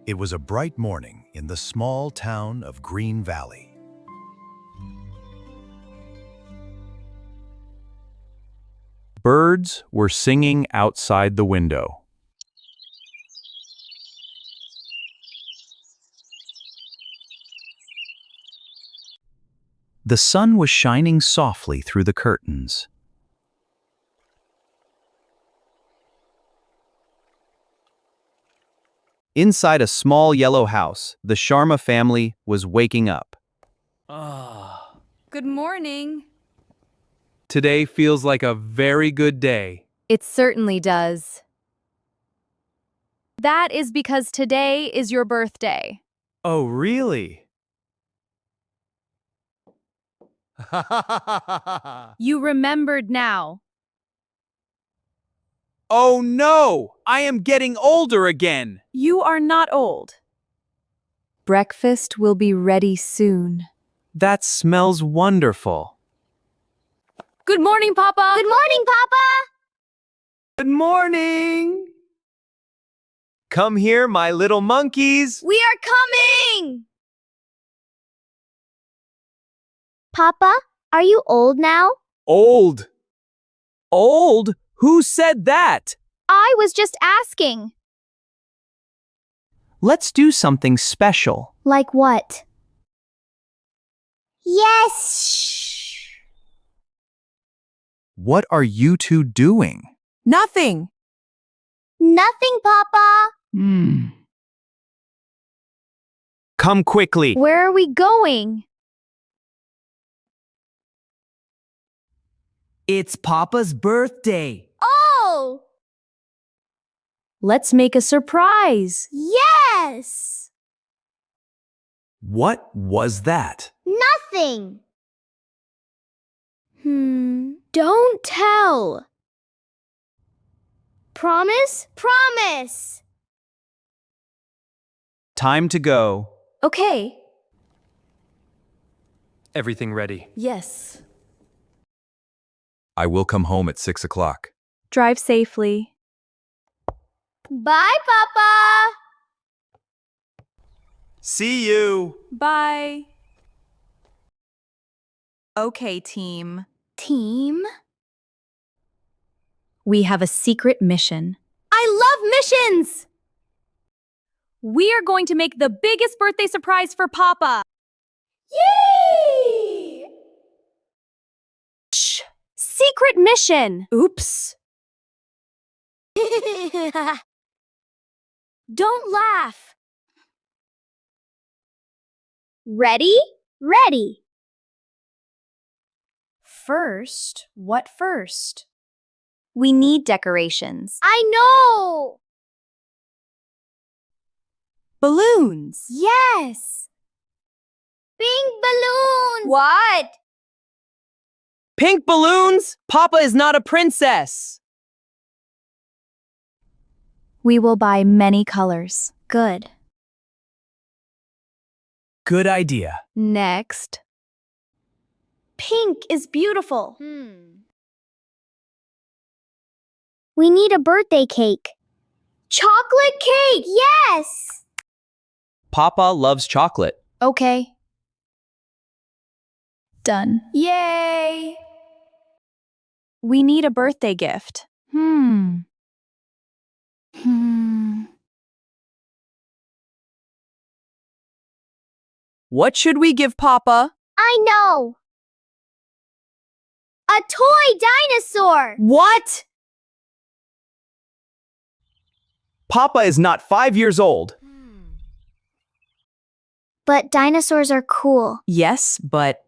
It was a bright morning in the small town of Green Valley. Birds were singing outside the window. The sun was shining softly through the curtains. Inside a small yellow house, the Sharma family was waking up. Good morning. Today feels like a very good day. It certainly does. That is because today is your birthday. Oh, really? You remembered now. Oh no! I am getting older again! You are not old. Breakfast will be ready soon. That smells wonderful. Good morning, Papa. Good morning, Papa! Good morning! Come here, my little monkeys! We are coming! Papa, are you old now? Old! Old? Who said that? I was just asking. Let's do something special. Like what? Yes! What are you two doing? Nothing. Nothing, Papa. Come quickly. Where are we going? It's Papa's birthday. Oh! Let's make a surprise. Yes! What was that? Nothing. Don't tell. Promise? Promise. Time to go. Okay. Everything ready. Yes. I will come home at 6 o'clock. Drive safely. Bye, Papa. See you! Bye. Okay, team. Team? We have a secret mission. I love missions! We are going to make the biggest birthday surprise for Papa. Yay! Shh! Secret mission! Oops. Don't laugh. Ready? Ready. First, what first? We need decorations. I know! Balloons. Yes! Pink balloons! What? Pink balloons? Papa is not a princess. We will buy many colors. Good. Good idea. Next. Pink is beautiful. We need a birthday cake. Chocolate cake! Yes! Papa loves chocolate. Okay. Done. Yay! We need a birthday gift. What should we give Papa? I know! A toy dinosaur! What? Papa is not 5 years old. But dinosaurs are cool. Yes, but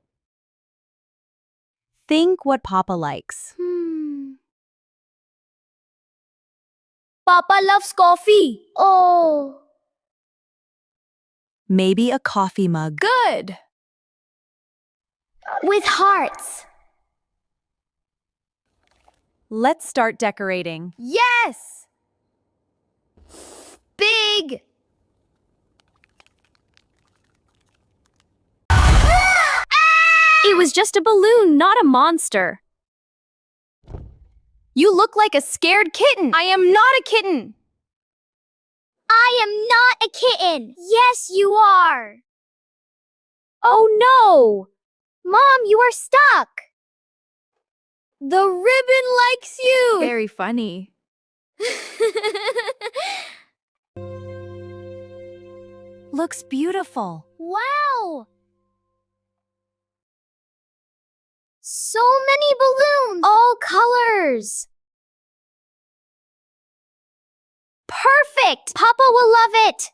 Think what Papa likes. Papa loves coffee. Oh. Maybe a coffee mug. Good. With hearts. Let's start decorating. Yes! Big! It was just a balloon, not a monster. You look like a scared kitten. I am not a kitten. I am not a kitten. Yes, you are. Oh no! Mom, you are stuck. The ribbon likes you. Very funny. Looks beautiful. Wow. So many balloons. All colors. Perfect. Papa will love it.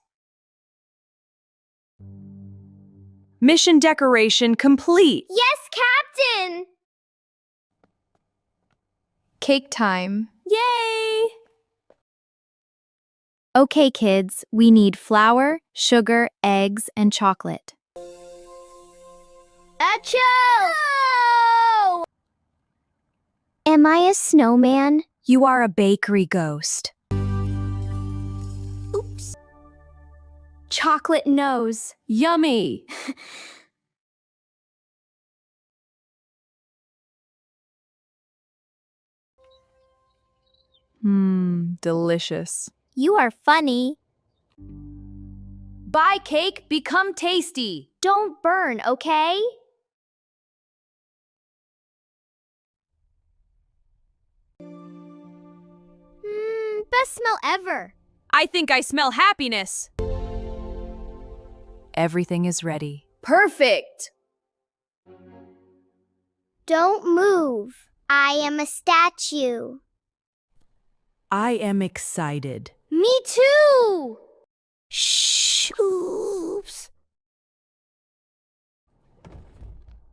Mission decoration complete. Yes, Captain. Cake time. Yay. Okay, kids, we need flour, sugar, eggs, and chocolate. Achoo! Oh! Am I a snowman? You are a bakery ghost. Oops. Chocolate nose. Yummy. Delicious. You are funny. Buy cake, become tasty. Don't burn, okay? Best smell ever. I think I smell happiness. Everything is ready. Perfect. Don't move. I am a statue. I am excited. Me too. Shh. Oops.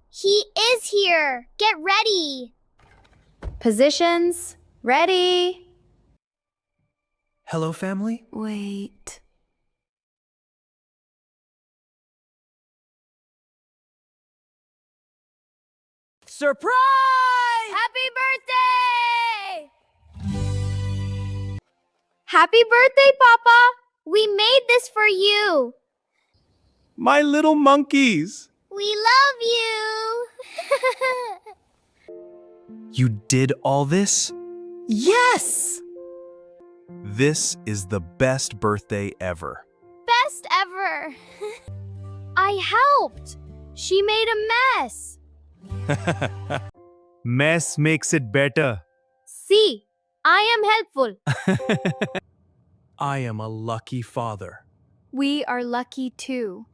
He is here. Get ready. Positions. Ready. Hello, family? Wait. Surprise! Happy birthday! Happy birthday, Papa! We made this for you. My little monkeys! We love you. You did all this? Yes! This is the best birthday ever. Best ever. I helped. She made a mess. Mess makes it better. See, I am helpful. I am a lucky father. We are lucky too.